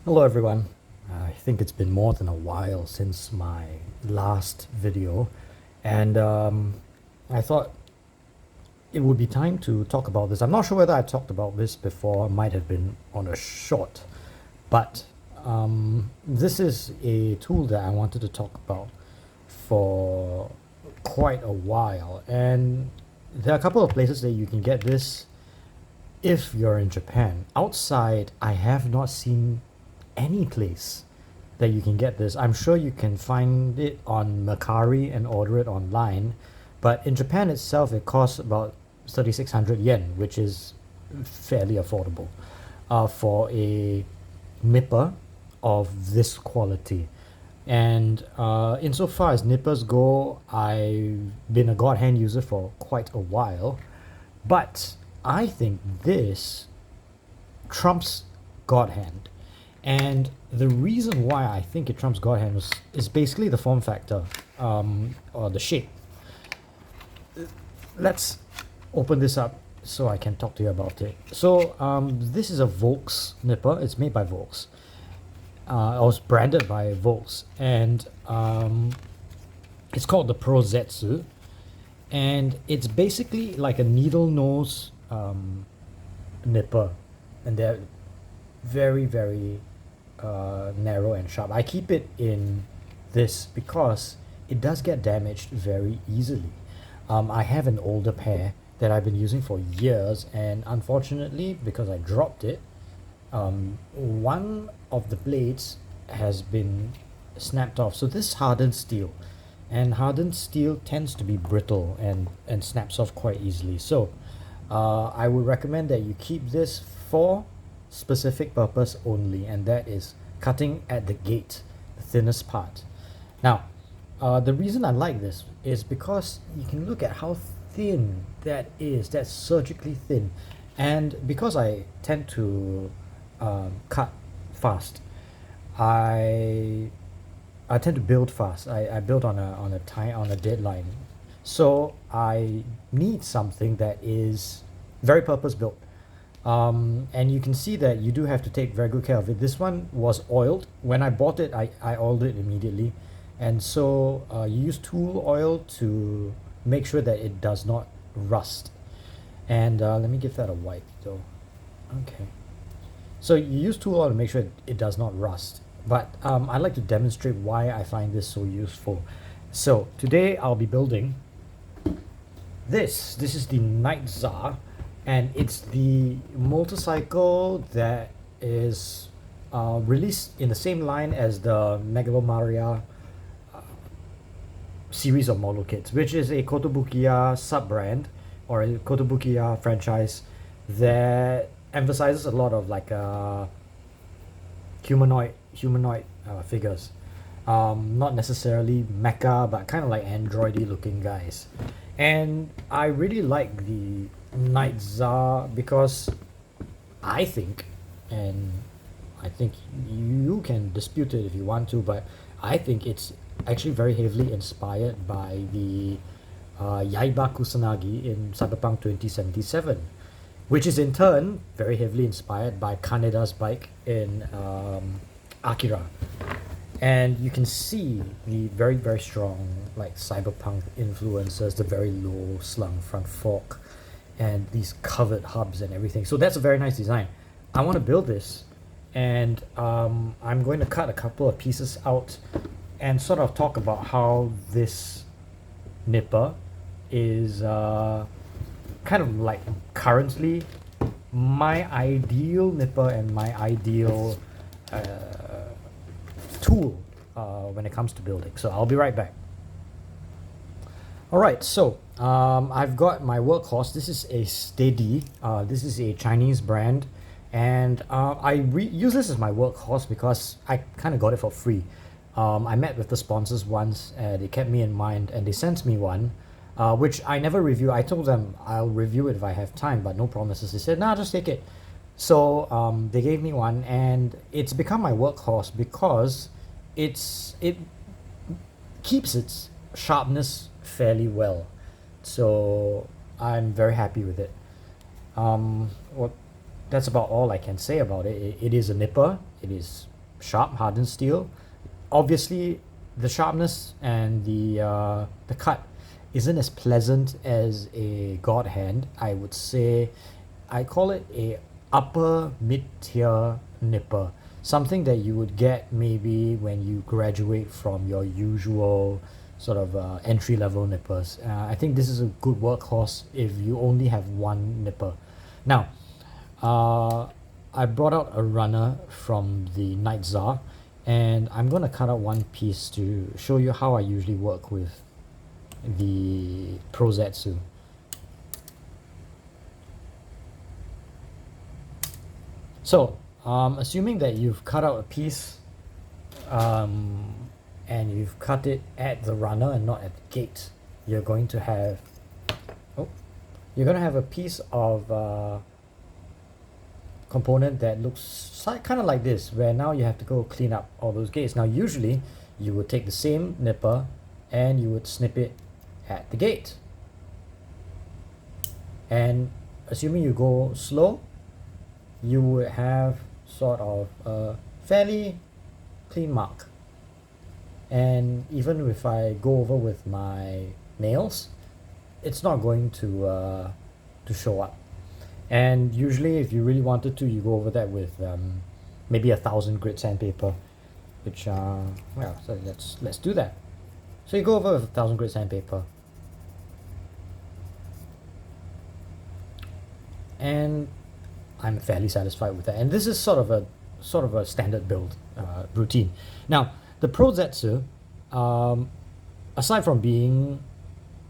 Hello everyone. I think it's been more than a while since my last video, and I thought it would be time to talk about this. I'm not sure whether I talked about this before, it might have been on a short, but this is a tool that I wanted to talk about for quite a while, and there are a couple of places that you can get this if you're in Japan. Outside, I have not seen any place that you can get this. I'm sure you can find it on Mercari and order it online, but in Japan itself, it costs about 3,600 yen, which is fairly affordable for a nipper of this quality. And insofar as nippers go, I've been a God Hand user for quite a while, but I think this trumps God Hand. And the reason why I think it trumps God Hand is basically the form factor, or the shape. Let's open this up so I can talk to you about it. So this is a Volks nipper. It's made by Volks. It was branded by Volks, and it's called the Pro-Zetsu, and it's basically like a needle nose nipper, and they're very narrow and sharp. I keep it in this because it does get damaged very easily. I have an older pair that I've been using for years, and unfortunately, because I dropped it, one of the blades has been snapped off. So this hardened steel, and hardened steel tends to be brittle and snaps off quite easily. So I would recommend that you keep this for specific purpose only, and that is cutting at the gate, the thinnest part. Now, the reason I like this is because you can look at how thin that is. That's surgically thin, and because I tend to cut fast, I I tend to build fast. I build on a deadline, so I need something that is very purpose built. And you can see that you do have to take very good care of it. This one was oiled. When I bought it, I oiled it immediately. And so you use tool oil to make sure that it does not rust. And let me give that a wipe though. Okay. So you use tool oil to make sure it does not rust. But I'd like to demonstrate why I find this so useful. So today I'll be building this. This is the Night Tsar, and it's the motorcycle that is released in the same line as the Megalomaria series of model kits, which is a Kotobukiya sub-brand or a Kotobukiya franchise that emphasizes a lot of like humanoid figures. Not necessarily mecha, but kind of like androidy looking guys. And I really like the Night Tsar because I think, and I think you can dispute it if you want to, but I think it's actually very heavily inspired by the Yaiba Kusanagi in Cyberpunk 2077, which is in turn very heavily inspired by Kaneda's bike in Akira. And you can see the very strong like cyberpunk influences, the very low slung front fork, and these covered hubs and everything. So that's a very nice design. I want to build this, and I'm going to cut a couple of pieces out and sort of talk about how this nipper is kind of like currently my ideal nipper and my ideal tool when it comes to building. So I'll be right back. All right, so I've got my workhorse. This is a Steady. This is a Chinese brand, and I use this as my workhorse because I kind of got it for free. I met with the sponsors once, they kept me in mind, and they sent me one, which I never review. I told them I'll review it if I have time, but no promises. They said, nah, just take it. So they gave me one, and it's become my workhorse because it keeps its sharpness fairly well. So I'm very happy with it. Well, that's about all I can say about it. It is a nipper. It is sharp hardened steel. Obviously, the sharpness and the cut isn't as pleasant as a god hand. I would say I call it a upper mid-tier nipper, something that you would get maybe when you graduate from your usual sort of entry-level nippers. I think this is a good workhorse if you only have one nipper. Now, I brought out a runner from the Night Tsar, and I'm going to cut out one piece to show you how I usually work with the Pro-Zetsu. So, assuming that you've cut out a piece and you've cut it at the runner and not at the gate, you're going to have a piece of component that looks kind of like this, where now you have to go clean up all those gates. Now usually you would take the same nipper and you would snip it at the gate, and assuming you go slow, you would have sort of a fairly clean mark. And even if I go over with my nails, it's not going to show up. And usually if you really wanted to, you go over that with maybe 1,000 grit sandpaper, which so let's do that. So you go over with 1,000 grit sandpaper, and I'm fairly satisfied with that. And this is sort of a standard build routine. Now, the Pro-Zetsu, aside from being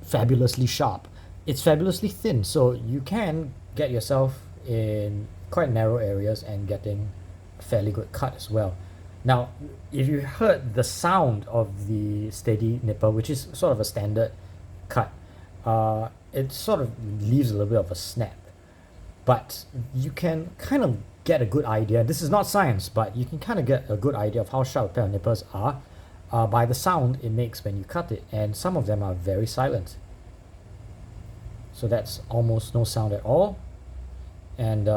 fabulously sharp, it's fabulously thin, so you can get yourself in quite narrow areas and getting a fairly good cut as well. Now, if you heard the sound of the steady nipper, which is sort of a standard cut, it sort of leaves a little bit of a snap. But you can kind of get a good idea. This is not science, but you can kind of get a good idea of how sharp a pair of nippers are by the sound it makes when you cut it. And some of them are very silent. So that's almost no sound at all. And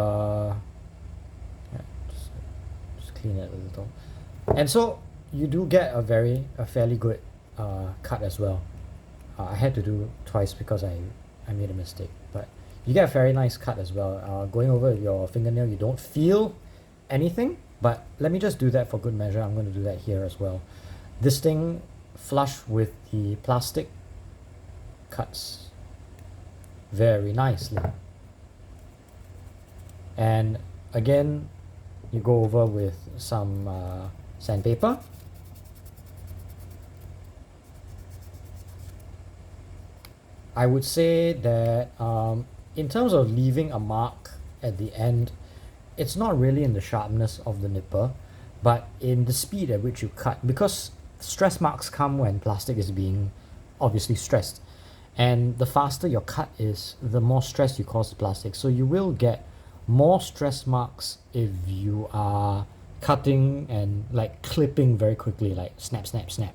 just clean it a little. And so you do get a fairly good cut as well. I had to do twice because I made a mistake, but you get a very nice cut as well. Going over your fingernail, you don't feel anything, but let me just do that for good measure. I'm going to do that here as well. This thing flush with the plastic cuts very nicely. And again, you go over with some sandpaper. I would say that in terms of leaving a mark at the end, it's not really in the sharpness of the nipper, but in the speed at which you cut, because stress marks come when plastic is being obviously stressed, and the faster your cut is, the more stress you cause the plastic. So you will get more stress marks if you are cutting and like clipping very quickly, like snap, snap, snap.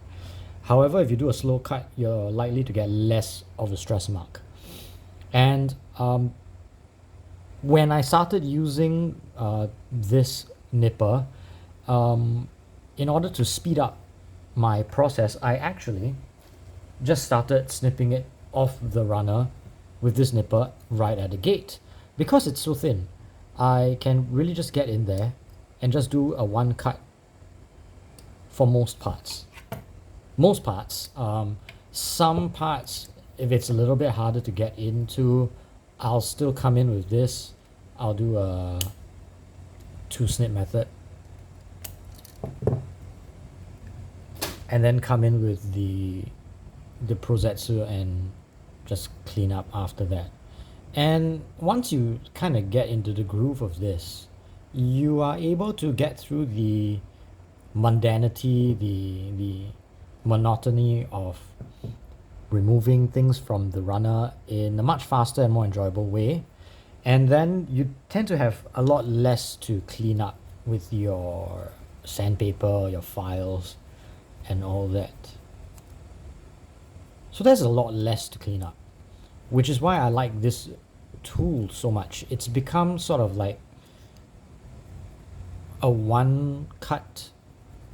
However, if you do a slow cut, you're likely to get less of a stress mark. And when I started using this nipper, in order to speed up my process, I actually just started snipping it off the runner with this nipper right at the gate. Because it's so thin, I can really just get in there and just do a one cut for most parts. Most parts. Some parts, if it's a little bit harder to get into, I'll still come in with this. I'll do a two snip method, and then come in with the Pro-Zetsu and just clean up after that. And once you kind of get into the groove of this, you are able to get through the mundanity, the monotony of removing things from the runner in a much faster and more enjoyable way. And then you tend to have a lot less to clean up with your sandpaper, your files, and all that. So there's a lot less to clean up, which is why I like this tool so much. It's become sort of like a one cut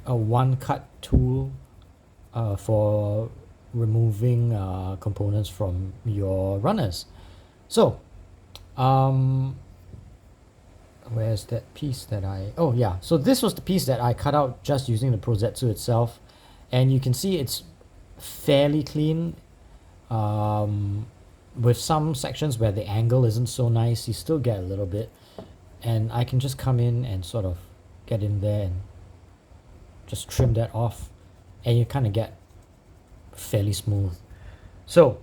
a one cut tool for removing components from your runners. So where's that piece that oh yeah, so this was the piece that I cut out just using the Pro-Zetsu itself, and you can see it's fairly clean, with some sections where the angle isn't so nice. You still get a little bit, and I can just come in and sort of get in there and just trim that off, and you kind of get fairly smooth. So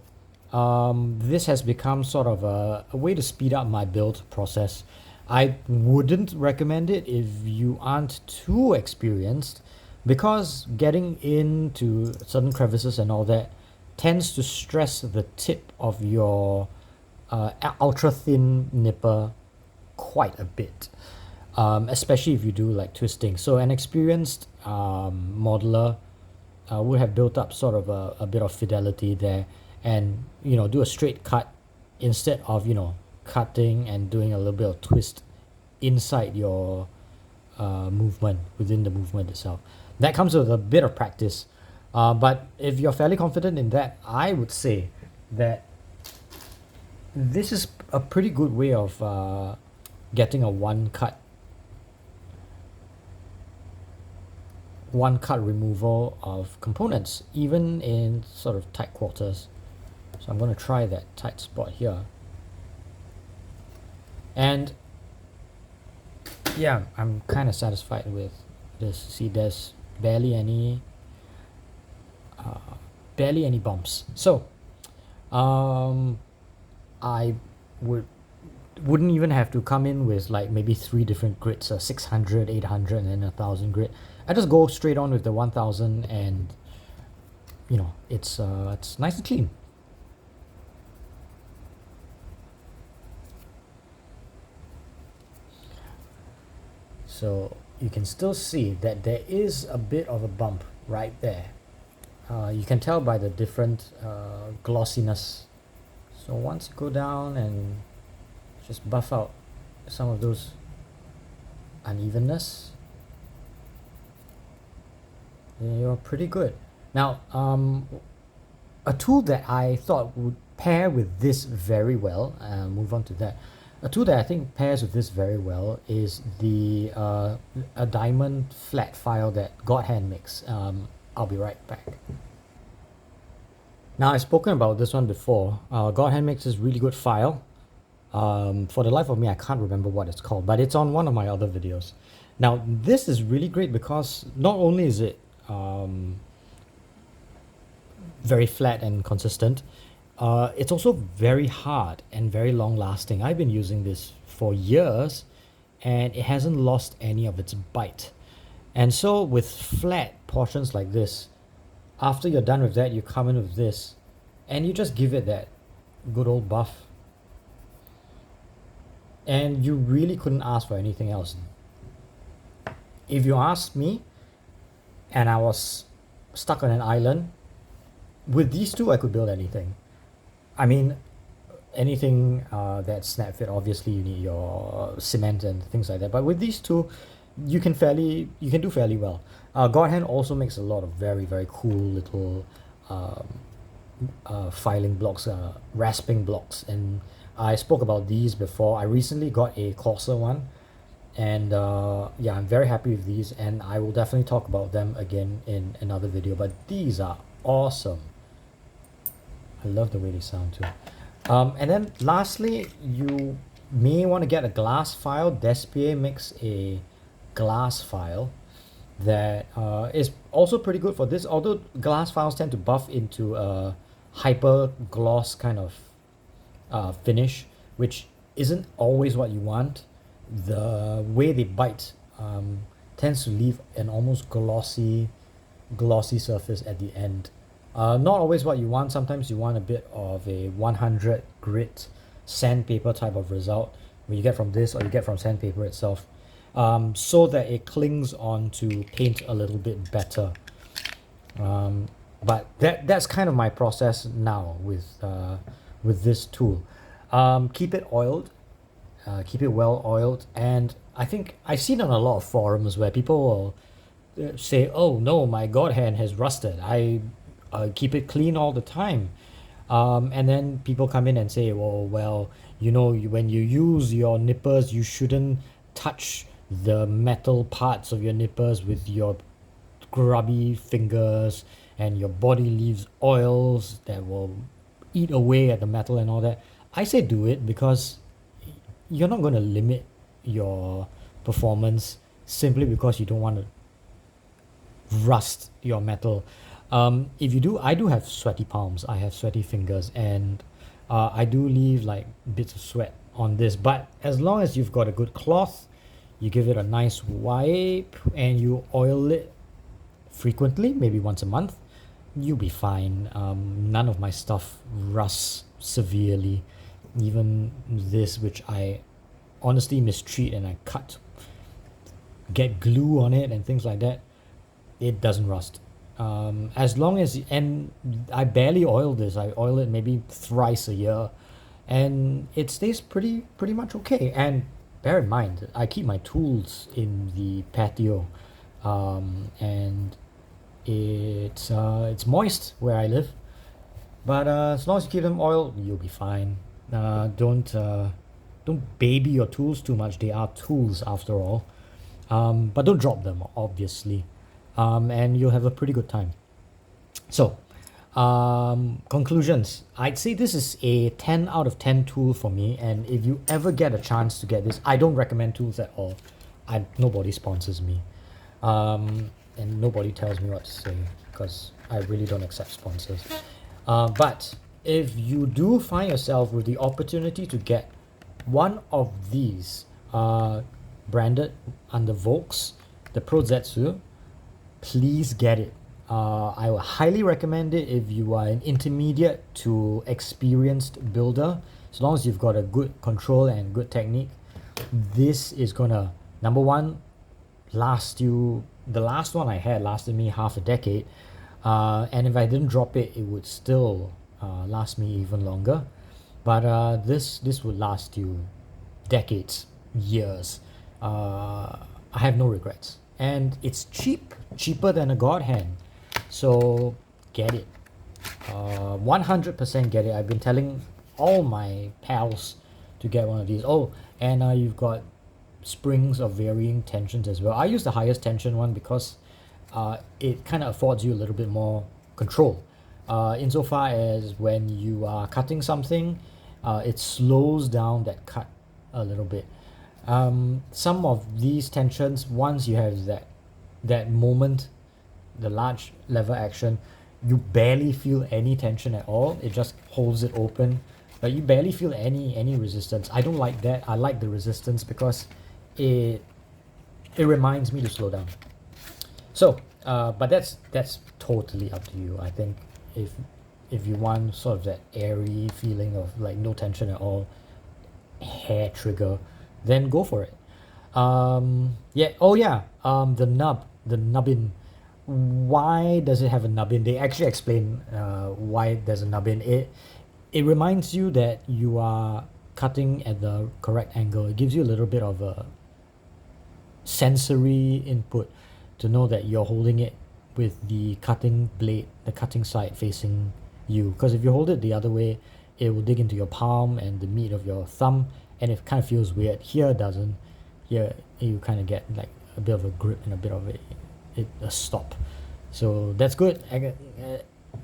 this has become sort of a way to speed up my build process. I wouldn't recommend it if you aren't too experienced, because getting into certain crevices and all that tends to stress the tip of your ultra thin nipper quite a bit, especially if you do like twisting. So an experienced modeler would have built up sort of a bit of fidelity there, and do a straight cut instead of cutting and doing a little bit of twist inside your movement, within the movement itself. That comes with a bit of practice, but if you're fairly confident in that, I would say that this is a pretty good way of getting a one cut removal of components, even in sort of tight quarters. So I'm going to try that tight spot here. And yeah, I'm kind of satisfied with this. See, there's barely any bumps. So I wouldn't even have to come in with like maybe 3 different grids, 600, 800, and then 1000 grit. I just go straight on with the 1000, and it's nice and clean. So you can still see that there is a bit of a bump right there. You can tell by the different glossiness. So once you go down and just buff out some of those unevenness, then you're pretty good. Now, a tool that I thought would pair with this very well, move on to that. A tool that I think pairs with this very well is the a diamond flat file that Godhand makes. I'll be right back. Now, I've spoken about this one before. Godhand makes this really good file. For the life of me, I can't remember what it's called, but it's on one of my other videos. Now, this is really great because not only is it very flat and consistent, it's also very hard and very long lasting. I've been using this for years and it hasn't lost any of its bite. And so with flat portions like this, after you're done with that, you come in with this and you just give it that good old buff. And you really couldn't ask for anything else. If you asked me and I was stuck on an island, with these two I could build anything. I mean, anything that's snap fit, obviously you need your cement and things like that, but with these two you can do fairly well. Godhand also makes a lot of very, very cool little filing blocks, rasping blocks, and I spoke about these before. I recently got a coarser one, and yeah, I'm very happy with these, and I will definitely talk about them again in another video, but these are awesome. I love the way they sound too. And then lastly, you may want to get a glass file. Despier makes a glass file that is also pretty good for this, although glass files tend to buff into a hyper gloss kind of finish, which isn't always what you want. The way they bite tends to leave an almost glossy surface at the end. Not always what you want. Sometimes you want a bit of a 100 grit sandpaper type of result, where you get from this or you get from sandpaper itself, so that it clings on to paint a little bit better. But that's kind of my process now with this tool. Keep it oiled, keep it well oiled, and I think I've seen on a lot of forums where people will say, oh no, my god hand has rusted. I keep it clean all the time. And then people come in and say, well, when you use your nippers, you shouldn't touch the metal parts of your nippers with your grubby fingers, and your body leaves oils that will eat away at the metal and all that. I say do it because you're not going to limit your performance simply because you don't want to rust your metal. If you do, I do have sweaty palms, I have sweaty fingers, and I do leave like bits of sweat on this. But as long as you've got a good cloth, you give it a nice wipe and you oil it frequently, maybe once a month, you'll be fine. None of my stuff rusts severely. Even this, which I honestly mistreat and I cut, get glue on it and things like that, it doesn't rust. As long as, and I barely oil this. I oil it maybe thrice a year, and it stays pretty much okay. And bear in mind, I keep my tools in the patio, and it's moist where I live. But as long as you keep them oiled, you'll be fine. Don't baby your tools too much. They are tools after all. But don't drop them, obviously. And you'll have a pretty good time. So, conclusions. I'd say this is a 10 out of 10 tool for me. And if you ever get a chance to get this, I don't recommend tools at all. Nobody sponsors me. And nobody tells me what to say because I really don't accept sponsors. But if you do find yourself with the opportunity to get one of these branded under Volks, the Pro-Zetsu, please get it. I would highly recommend it if you are an intermediate to experienced builder. As long as you've got a good control and good technique, this is gonna, number one, last you. The last one I had lasted me half a decade, and if I didn't drop it, it would still last me even longer. But this would last you decades, years. I have no regrets, and it's cheaper than a god hand. So get it, 100% get it. I've been telling all my pals to get one of these. Oh, and you've got springs of varying tensions as well. I use the highest tension one because it kind of affords you a little bit more control. Insofar as when you are cutting something, it slows down that cut a little bit. Some of these tensions, once you have that moment, the large lever action, you barely feel any tension at all. It just holds it open, but you barely feel any resistance. I don't like that. I like the resistance because it reminds me to slow down. So but that's totally up to you. I think if you want sort of that airy feeling of like no tension at all, hair trigger, then go for it. The nubbin. Why does it have a nubbin? They actually explain why there's a nubbin. It reminds you that you are cutting at the correct angle. It gives you a little bit of a sensory input to know that you're holding it with the cutting blade, the cutting side facing you. Because if you hold it the other way, it will dig into your palm and the meat of your thumb, and it kind of feels weird. Here it doesn't. Here you kind of get like a bit of a grip and a bit of a stop. So that's good.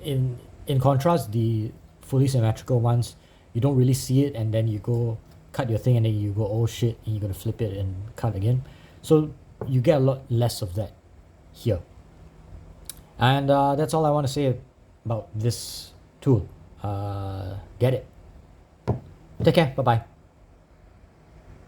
In contrast, the fully symmetrical ones, you don't really see it, and then you go cut your thing and then you go, oh shit, and you're gonna flip it and cut again. So you get a lot less of that here. And that's all I want to say about this tool. Get it. Take care. Bye bye.